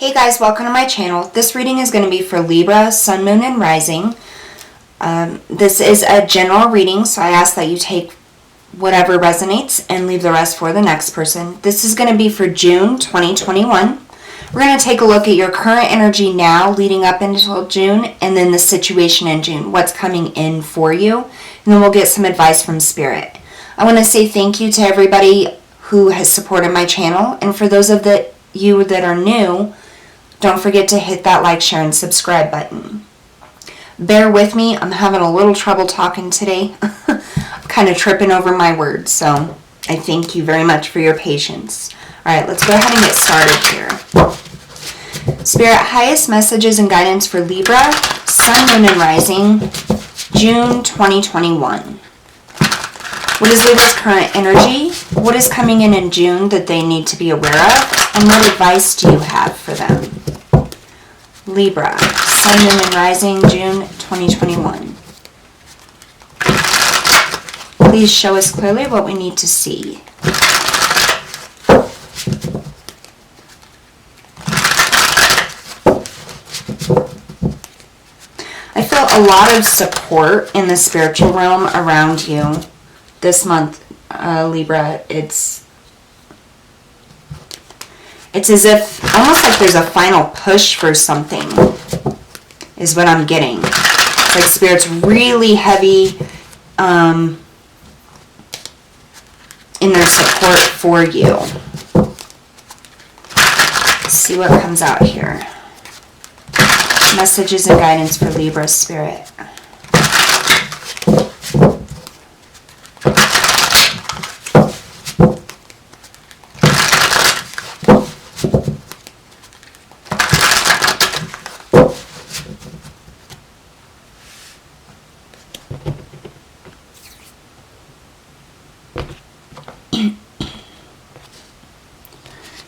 Hey guys, welcome to my channel. This reading is going to be for Libra, Sun, Moon, and Rising. This is a general reading, so I ask that you take whatever resonates and leave the rest for the next person. This is going to be for June 2021. We're going to take a look at your current energy now leading up until June, and then the situation in June, what's coming in for you, and then we'll get some advice from Spirit. I want to say thank you to everybody who has supported my channel, and for those of you that are new, don't forget to hit that like, share, and subscribe button. Bear with me, I'm having a little trouble talking today. I'm kind of tripping over my words, so I thank you very much for your patience. Alright, let's go ahead and get started here. Spirit, highest messages and guidance for Libra, Sun, Moon, and Rising, June 2021. What is Libra's current energy? What is coming in June that they need to be aware of? And what advice do you have for them? Libra, Sun, Moon, and Rising, June 2021. Please show us clearly what we need to see. I feel a lot of support in the spiritual realm around you this month, Libra. It's as if, almost like there's a final push for something, is what I'm getting. It's like Spirit's really heavy in their support for you. Let's see what comes out here. Messages and guidance for Libra Spirit.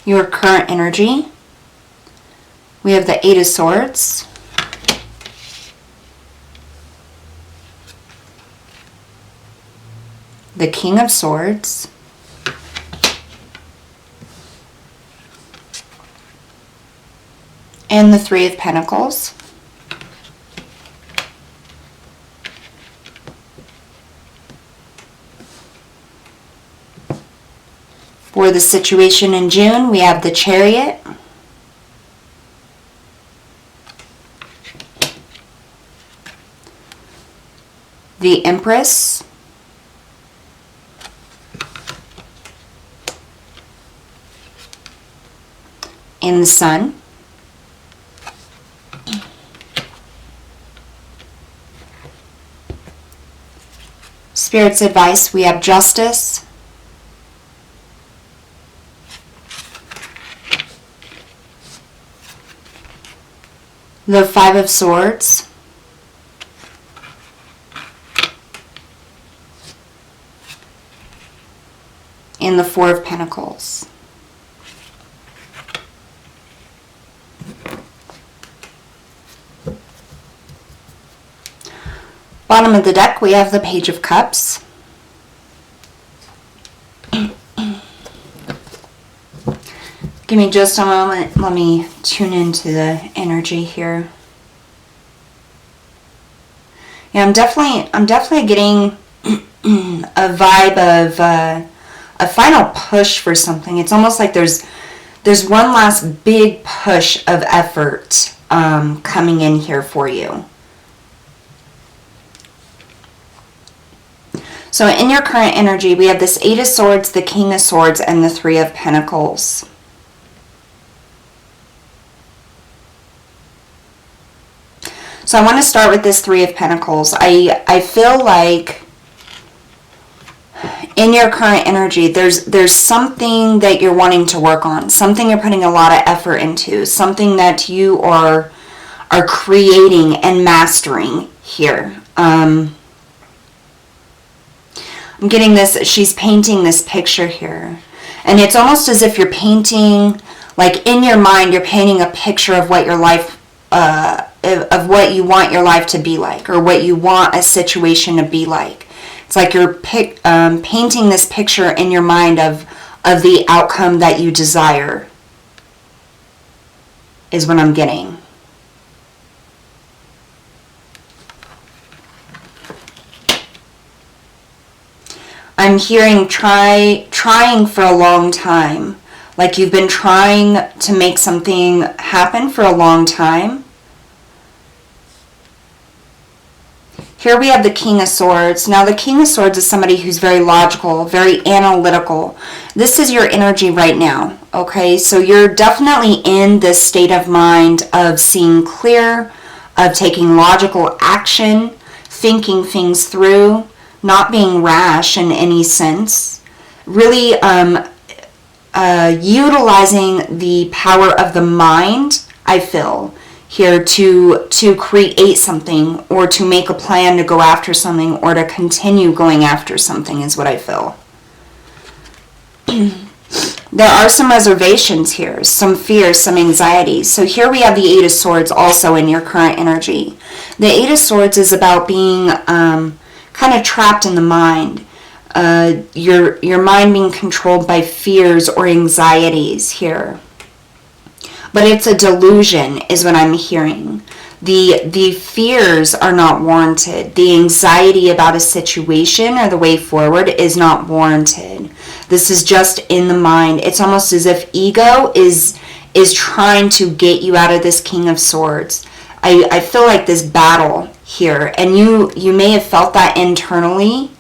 Your current energy. We have the Eight of Swords. The King of Swords. And the Three of Pentacles. For the situation in June, we have the Chariot, the Empress, and the Sun. Spirit's advice, we have Justice, the Five of Swords, and the Four of Pentacles. Bottom of the deck, we have the Page of Cups. Give me just a moment. Let me tune into the energy here. Yeah, I'm definitely getting a vibe of a final push for something. It's almost like there's one last big push of effort coming in here for you. So in your current energy, we have this Eight of Swords, the King of Swords, and the Three of Pentacles. So I want to start with this Three of Pentacles. I feel like in your current energy, there's something that you're wanting to work on, something you're putting a lot of effort into, something that you are creating and mastering here. I'm getting this, she's painting this picture here. And it's almost as if you're painting, like in your mind, you're painting a picture of what your life of what you want your life to be like, or what you want a situation to be like. It's like you're painting this picture in your mind of the outcome that you desire. is what I'm getting. I'm hearing trying for a long time. Like you've been trying to make something happen for a long time. Here we have the King of Swords. Now the King of Swords is somebody who's very logical, very analytical. This is your energy right now, okay? So you're definitely in this state of mind of seeing clear, of taking logical action, thinking things through, not being rash in any sense. Really utilizing the power of the mind, I feel, here to create something or to make a plan to go after something or to continue going after something is what I feel. There are some reservations here, some fears, some anxieties. So here we have the Eight of Swords also in your current energy. The Eight of Swords is about being kind of trapped in the mind. Your mind being controlled by fears or anxieties here. But it's a delusion is what I'm hearing. The fears are not warranted. The anxiety about a situation or the way forward is not warranted. This is just in the mind. It's almost as if ego is trying to get you out of this King of Swords. I feel like this battle here, and you may have felt that internally,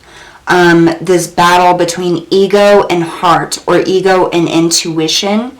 this battle between ego and heart, or ego and intuition.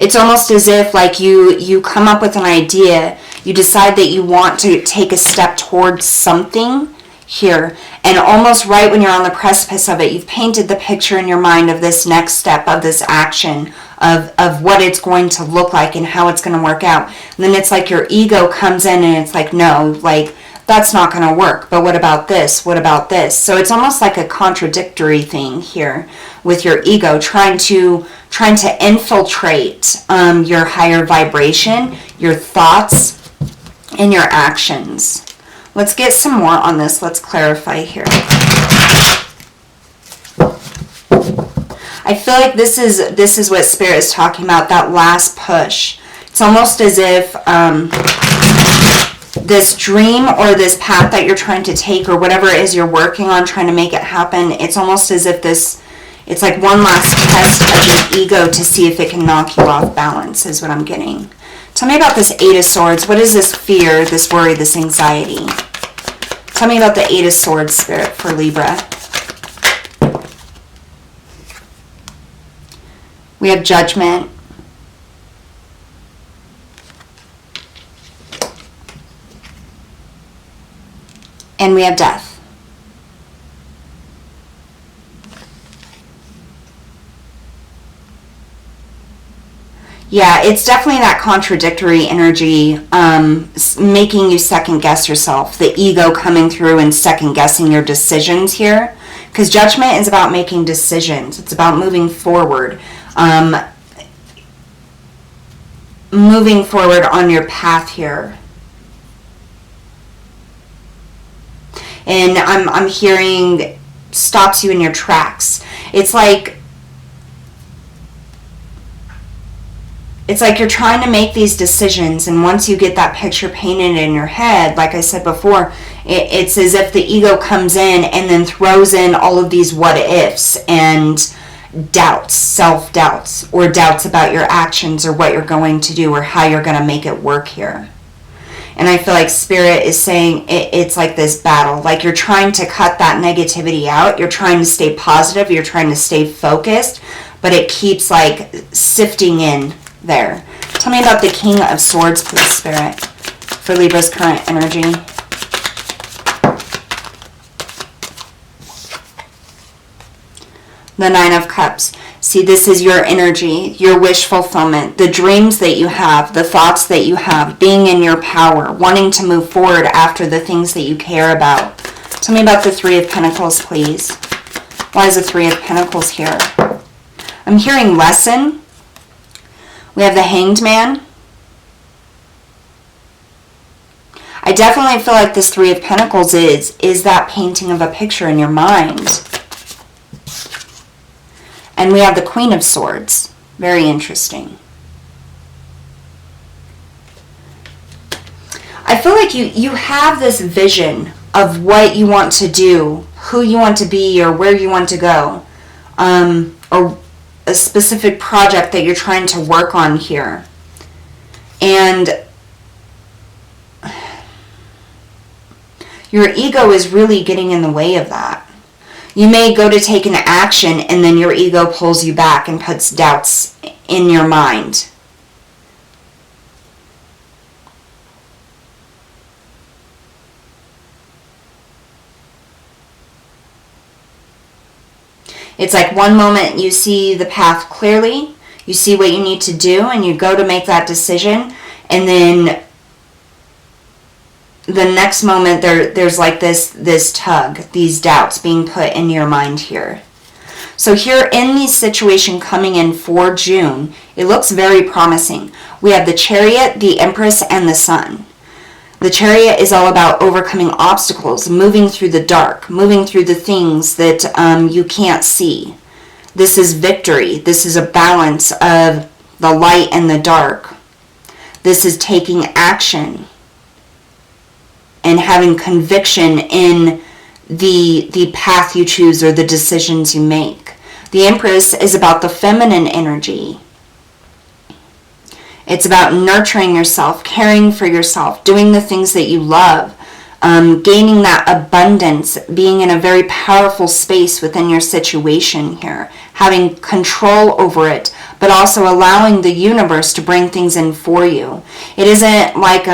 It's almost as if like you come up with an idea, you decide that you want to take a step towards something here, and almost right when you're on the precipice of it, you've painted the picture in your mind of this next step, of this action, of what it's going to look like and how it's going to work out. And then it's like your ego comes in and it's like, no, like that's not going to work. But what about this? What about this? So it's almost like a contradictory thing here with your ego trying to infiltrate your higher vibration, your thoughts, and your actions. Let's get some more on this. Let's clarify here. I feel like this is what Spirit is talking about, that last push. It's almost as if this dream or this path that you're trying to take or whatever it is you're working on, trying to make it happen, it's almost as if it's like one last test of your ego to see if it can knock you off balance is what I'm getting. Tell me about this Eight of Swords. What is this fear, this worry, this anxiety? Tell me about the Eight of Swords, Spirit, for Libra. We have Judgment. And we have Death. Yeah, it's definitely that contradictory energy, making you second guess yourself. The ego coming through and second guessing your decisions here. Because Judgment is about making decisions. It's about moving forward. Moving forward on your path here. And I'm hearing stops you in your tracks. It's like you're trying to make these decisions, and once you get that picture painted in your head, like I said before, it's as if the ego comes in and then throws in all of these what ifs and doubts, self-doubts, or doubts about your actions or what you're going to do or how you're going to make it work here. And I feel like Spirit is saying it's like this battle. Like you're trying to cut that negativity out. You're trying to stay positive. You're trying to stay focused. But it keeps like sifting in there. Tell me about the King of Swords, please, Spirit, for Libra's current energy. The Nine of Cups. See, this is your energy, your wish fulfillment, the dreams that you have, the thoughts that you have, being in your power, wanting to move forward after the things that you care about. Tell me about the Three of Pentacles, please. Why is the Three of Pentacles here? I'm hearing lesson. We have the Hanged Man. I definitely feel like this Three of Pentacles is that painting of a picture in your mind. And we have the Queen of Swords. Very interesting. I feel like you have this vision of what you want to do, who you want to be, or where you want to go, or a specific project that you're trying to work on here. And your ego is really getting in the way of that. You may go to take an action and then your ego pulls you back and puts doubts in your mind. It's like one moment you see the path clearly, you see what you need to do, and you go to make that decision, and then the next moment there's like this tug, these doubts being put in your mind here. So here in the situation coming in for June, it looks very promising. We have the Chariot, the Empress, and the Sun. The Chariot is all about overcoming obstacles, moving through the dark, moving through the things that you can't see. This is victory. This is a balance of the light and the dark. This is taking action and having conviction in the path you choose or the decisions you make. The Empress is about the feminine energy. It's about nurturing yourself, caring for yourself, doing the things that you love, gaining that abundance, being in a very powerful space within your situation here, having control over it, but also allowing the universe to bring things in for you. It isn't like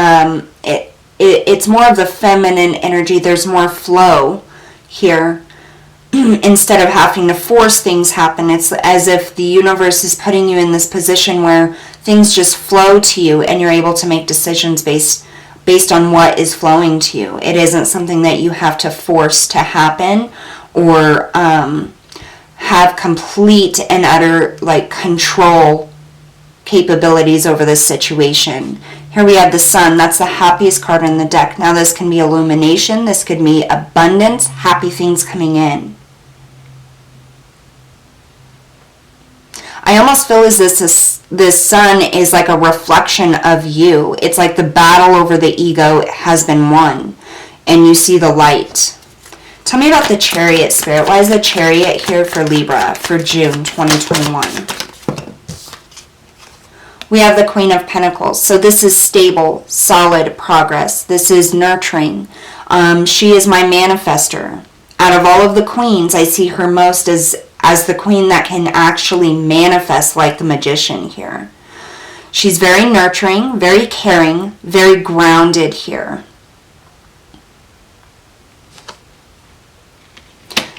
it's more of the feminine energy. There's more flow here. Instead of having to force things happen, it's as if the universe is putting you in this position where things just flow to you and you're able to make decisions based on what is flowing to you. It isn't something that you have to force to happen or have complete and utter control capabilities over this situation. Here we have the Sun. That's the happiest card in the deck. Now this can be illumination. This could be abundance, happy things coming in. I almost feel as this Sun is like a reflection of you. It's like the battle over the ego has been won, and you see the light. Tell me about the Chariot, Spirit. Why is the Chariot here for Libra for June 2021? We have the Queen of Pentacles. So this is stable, solid progress. This is nurturing. She is my manifester. Out of all of the queens, I see her most as the queen that can actually manifest like the magician here. She's very nurturing, very caring, very grounded here.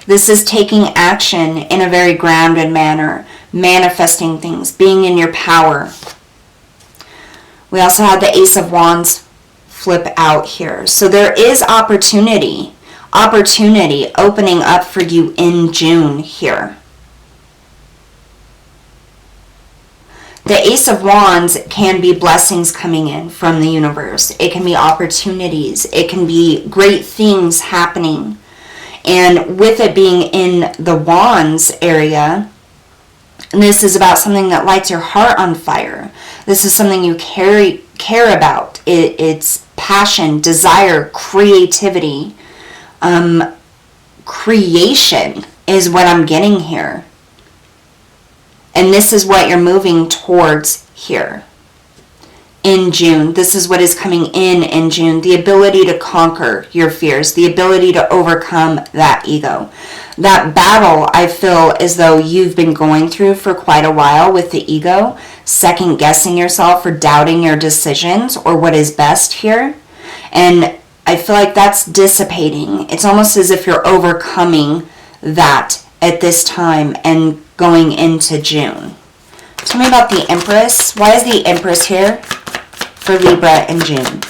This is taking action in a very grounded manner, manifesting things, being in your power. We also have the Ace of Wands flip out here. So there is opportunity opening up for you in June here. The Ace of Wands can be blessings coming in from the universe. It can be opportunities. It can be great things happening. And with it being in the Wands area, this is about something that lights your heart on fire. This is something you care about. It's passion, desire, creativity. Creation is what I'm getting here. And this is what you're moving towards here in June. This is what is coming in June. The ability to conquer your fears. The ability to overcome that ego. That battle, I feel as though you've been going through for quite a while with the ego. Second guessing yourself or doubting your decisions or what is best here. And I feel like that's dissipating. It's almost as if you're overcoming that at this time and going into June. Tell me about the Empress. Why is the Empress here for Libra in June?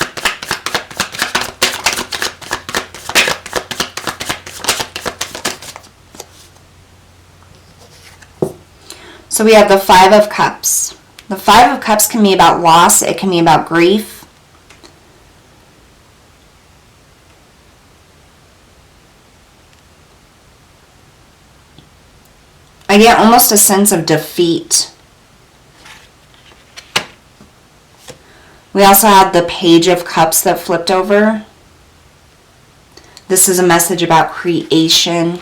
So we have the Five of Cups. The Five of Cups can be about loss. It can be about grief. I get almost a sense of defeat We also had the Page of Cups that flipped over. This is a message about creation.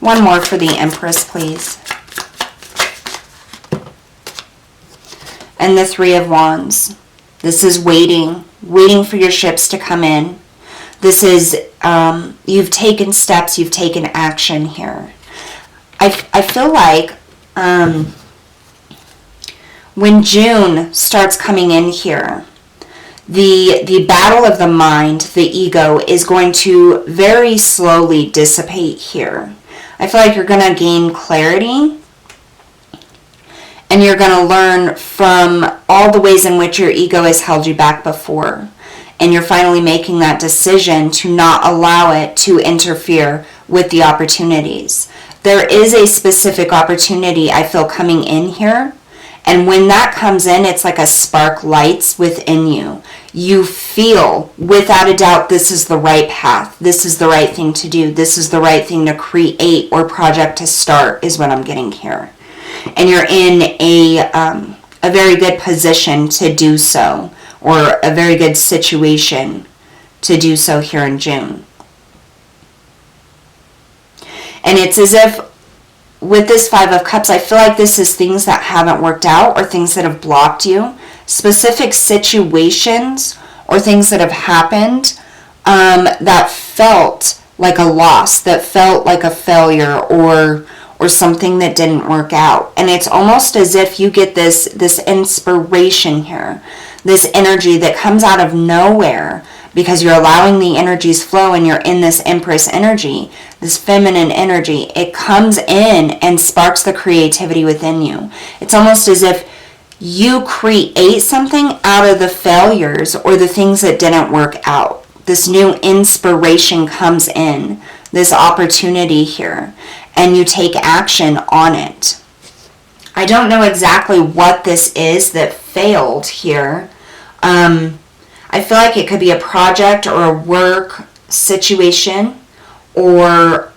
One more for the Empress, please. And the Three of Wands. This is waiting for your ships to come in. This is, you've taken steps, you've taken action here. I feel like when June starts coming in here, the battle of the mind, the ego, is going to very slowly dissipate here. I feel like you're going to gain clarity, and you're going to learn from all the ways in which your ego has held you back before. And you're finally making that decision to not allow it to interfere with the opportunities. There is a specific opportunity I feel coming in here. And when that comes in, it's like a spark lights within you. You feel, without a doubt, this is the right path. This is the right thing to do. This is the right thing to create or project to start, is what I'm getting here. And you're in a very good position to do so, or a very good situation to do so here in June. And it's as if with this Five of Cups, I feel like this is things that haven't worked out or things that have blocked you. Specific situations or things that have happened that felt like a loss, that felt like a failure or something that didn't work out. And it's almost as if you get this inspiration here, this energy that comes out of nowhere because you're allowing the energies flow and you're in this Empress energy, this feminine energy. It comes in and sparks the creativity within you. It's almost as if you create something out of the failures or the things that didn't work out. This new inspiration comes in, this opportunity here, and you take action on it. I don't know exactly what this is that failed here. I feel like it could be a project or a work situation, or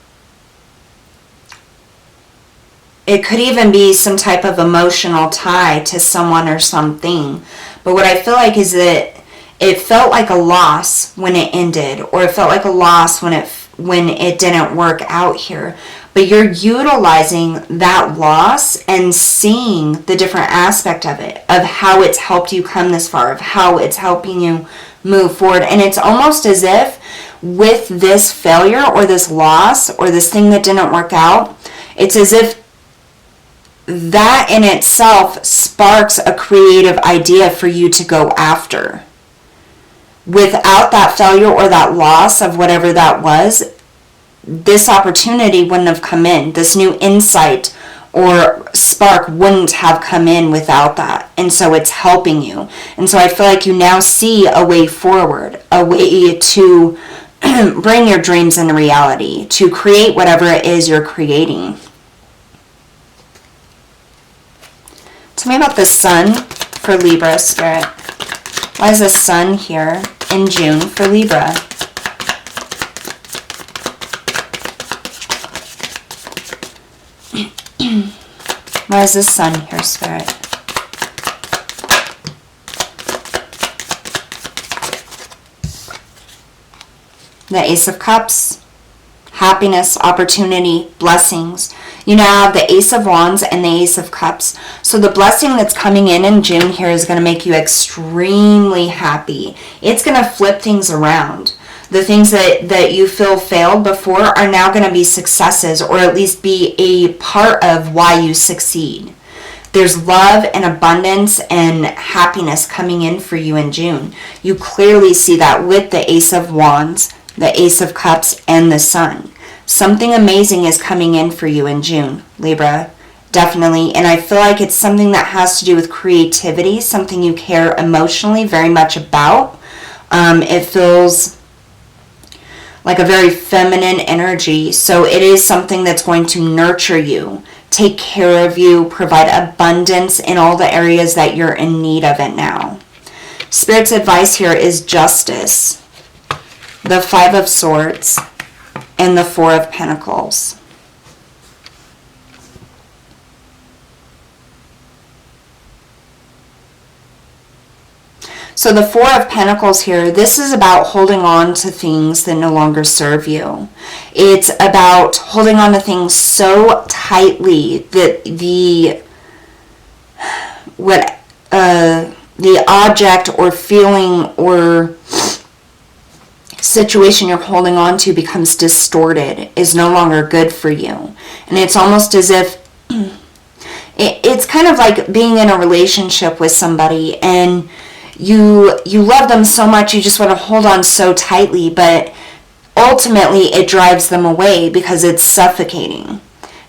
it could even be some type of emotional tie to someone or something. But what I feel like is that it felt like a loss when it ended, or it felt like a loss when it didn't work out here. But you're utilizing that loss and seeing the different aspect of it, of how it's helped you come this far, of how it's helping you move forward. And it's almost as if with this failure or this loss or this thing that didn't work out, it's as if that in itself sparks a creative idea for you to go after. Without that failure or that loss of whatever that was, this opportunity wouldn't have come in. This new insight or spark wouldn't have come in without that. And so it's helping you. And so I feel like you now see a way forward, a way to bring your dreams into reality, to create whatever it is you're creating. Tell me about the Sun for Libra, Spirit. Why is the Sun here in June for Libra? Why is the Sun here, Spirit? The Ace of Cups, happiness, opportunity, blessings. You now have the Ace of Wands and the Ace of Cups. So the blessing that's coming in June here is going to make you extremely happy. It's going to flip things around. The things that you feel failed before are now going to be successes, or at least be a part of why you succeed. There's love and abundance and happiness coming in for you in June. You clearly see that with the Ace of Wands, the Ace of Cups, and the Sun. Something amazing is coming in for you in June, Libra. Definitely. And I feel like it's something that has to do with creativity, something you care emotionally very much about. It feels like a very feminine energy. So it is something that's going to nurture you, take care of you, provide abundance in all the areas that you're in need of it now. Spirit's advice here is justice, the Five of Swords, and the Four of Pentacles. So the Four of Pentacles here, this is about holding on to things that no longer serve you. It's about holding on to things so tightly that the object or feeling or situation you're holding on to becomes distorted, is no longer good for you. And it's almost as if it's kind of like being in a relationship with somebody and you love them so much, you just want to hold on so tightly, but ultimately it drives them away because it's suffocating.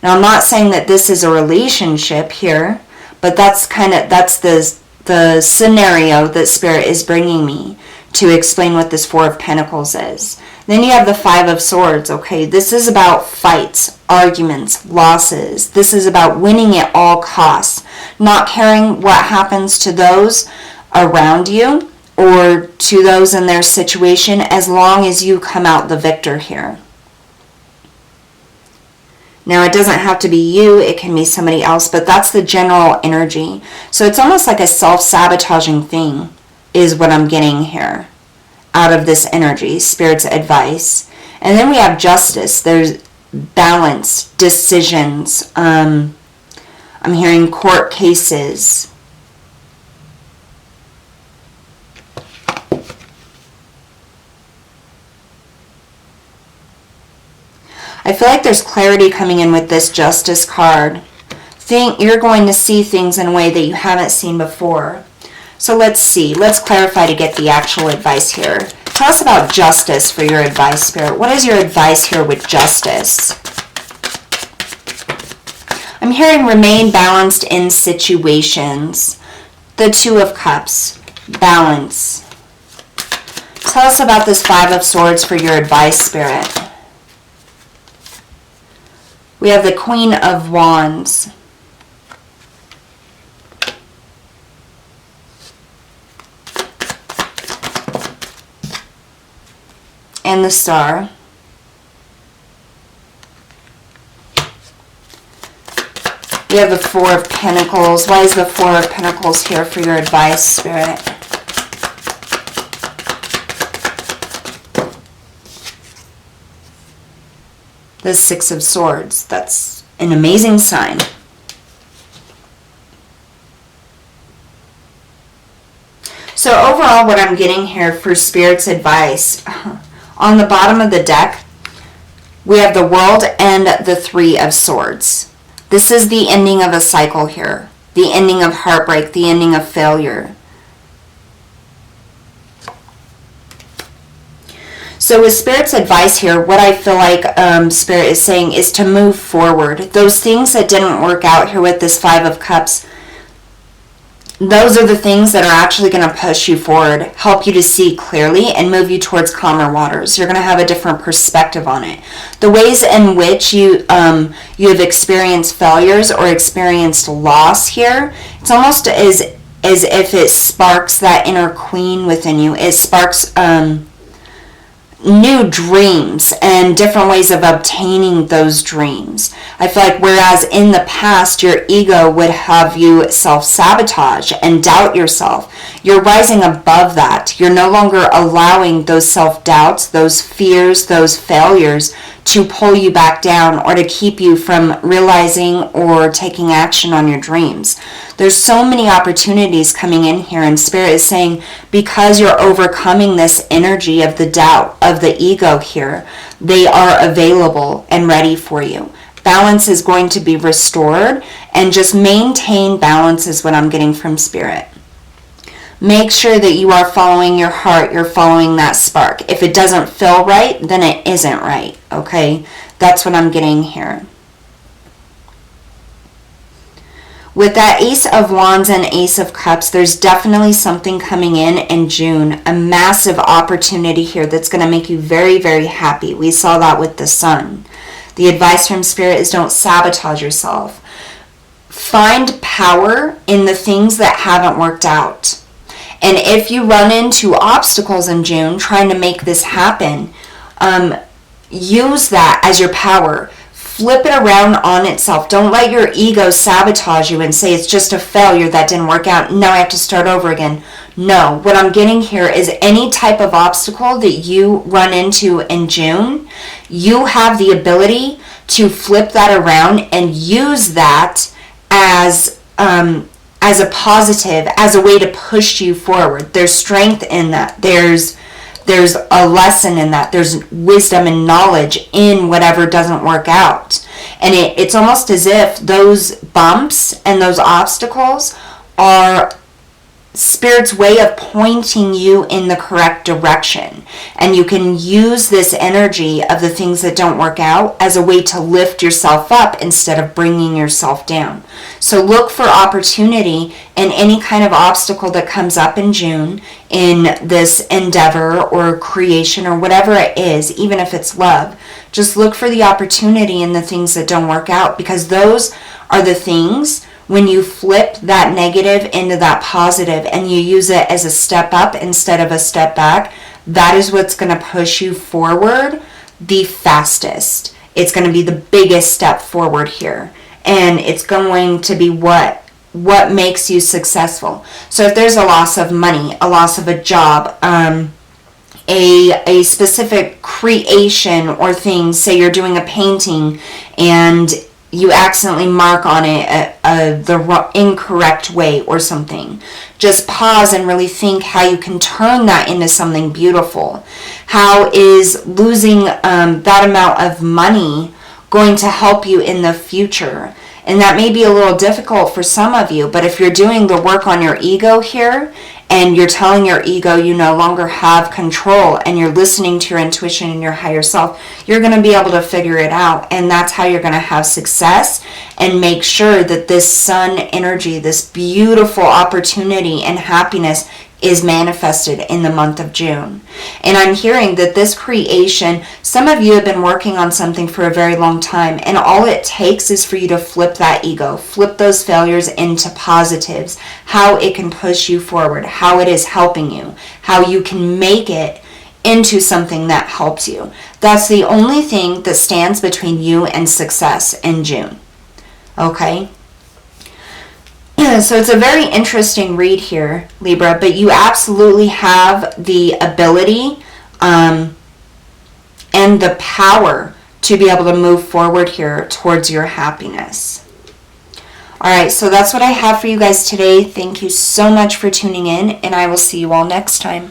Now, I'm not saying that this is a relationship here, but that's the scenario that Spirit is bringing me to explain what this Four of Pentacles is. Then you have the Five of Swords, okay? This is about fights, arguments, losses. This is about winning at all costs, not caring what happens to those around you or to those in their situation, as long as you come out the victor here. Now, it doesn't have to be you, it can be somebody else, but that's the general energy. So it's almost like a self-sabotaging thing is what I'm getting here out of this energy, Spirit's advice. And then we have Justice. There's balance, decisions. I'm hearing court cases. I feel like there's clarity coming in with this Justice card. You're going to see things in a way that you haven't seen before. So let's see. Let's clarify to get the actual advice here. Tell us about Justice for your advice, Spirit. What is your advice here with Justice? I'm hearing remain balanced in situations. The Two of Cups. Balance. Tell us about this Five of Swords for your advice, Spirit. We have the Queen of Wands. And the Star. We have the Four of Pentacles. Why is the Four of Pentacles here for your advice, Spirit? The Six of Swords. That's an amazing sign. So overall, what I'm getting here for Spirit's advice, on the bottom of the deck, we have the World and the Three of Swords. This is the ending of a cycle here. The ending of heartbreak, the ending of failure. So with Spirit's advice here, what I feel like Spirit is saying is to move forward. Those things that didn't work out here with this Five of Cups, those are the things that are actually going to push you forward, help you to see clearly, and move you towards calmer waters. You're going to have a different perspective on it. The ways in which you have experienced failures or experienced loss here, it's almost as if it sparks that inner queen within you. It sparks new dreams and different ways of obtaining those dreams. I feel like whereas in the past your ego would have you self-sabotage and doubt yourself, you're rising above that. You're no longer allowing those self-doubts, those fears, those failures to pull you back down or to keep you from realizing or taking action on your dreams. There's so many opportunities coming in here, and Spirit is saying because you're overcoming this energy of the doubt, of the ego here, they are available and ready for you. Balance is going to be restored, and just maintain balance is what I'm getting from Spirit. Make sure that you are following your heart, you're following that spark. If it doesn't feel right, then it isn't right, okay? That's what I'm getting here. With that Ace of Wands and Ace of Cups, there's definitely something coming in June, a massive opportunity here that's going to make you very, very happy. We saw that with the Sun. The advice from Spirit is don't sabotage yourself. Find power in the things that haven't worked out. And if you run into obstacles in June trying to make this happen, use that as your power. Flip it around on itself. Don't let your ego sabotage you and say it's just a failure that didn't work out. Now I have to start over again. No, what I'm getting here is any type of obstacle that you run into in June, you have the ability to flip that around and use that as a positive, as a way to push you forward. There's strength in that. There's a lesson in that. There's wisdom and knowledge in whatever doesn't work out. And it's almost as if those bumps and those obstacles are Spirit's way of pointing you in the correct direction. And you can use this energy of the things that don't work out as a way to lift yourself up instead of bringing yourself down. So look for opportunity in any kind of obstacle that comes up in June in this endeavor or creation or whatever it is, even if it's love. Just look for the opportunity in the things that don't work out, because those are the things when you flip that negative into that positive and you use it as a step up instead of a step back, that is what's going to push you forward the fastest. It's going to be the biggest step forward here. And it's going to be what makes you successful. So if there's a loss of money, a loss of a job, a specific creation or thing, say you're doing a painting and you accidentally mark on it the incorrect way or something. Just pause and really think how you can turn that into something beautiful. How is losing that amount of money going to help you in the future? And that may be a little difficult for some of you, but if you're doing the work on your ego here and you're telling your ego you no longer have control and you're listening to your intuition and your higher self, you're going to be able to figure it out. And that's how you're going to have success and make sure that this sun energy, this beautiful opportunity and happiness is manifested in the month of June. And I'm hearing that this creation, some of you have been working on something for a very long time, and all it takes is for you to flip that ego, flip those failures into positives, how it can push you forward, how it is helping you, how you can make it into something that helps you. That's the only thing that stands between you and success in June. Okay? So it's a very interesting read here, Libra, but you absolutely have the ability and the power to be able to move forward here towards your happiness. All right, so that's what I have for you guys today. Thank you so much for tuning in, and I will see you all next time.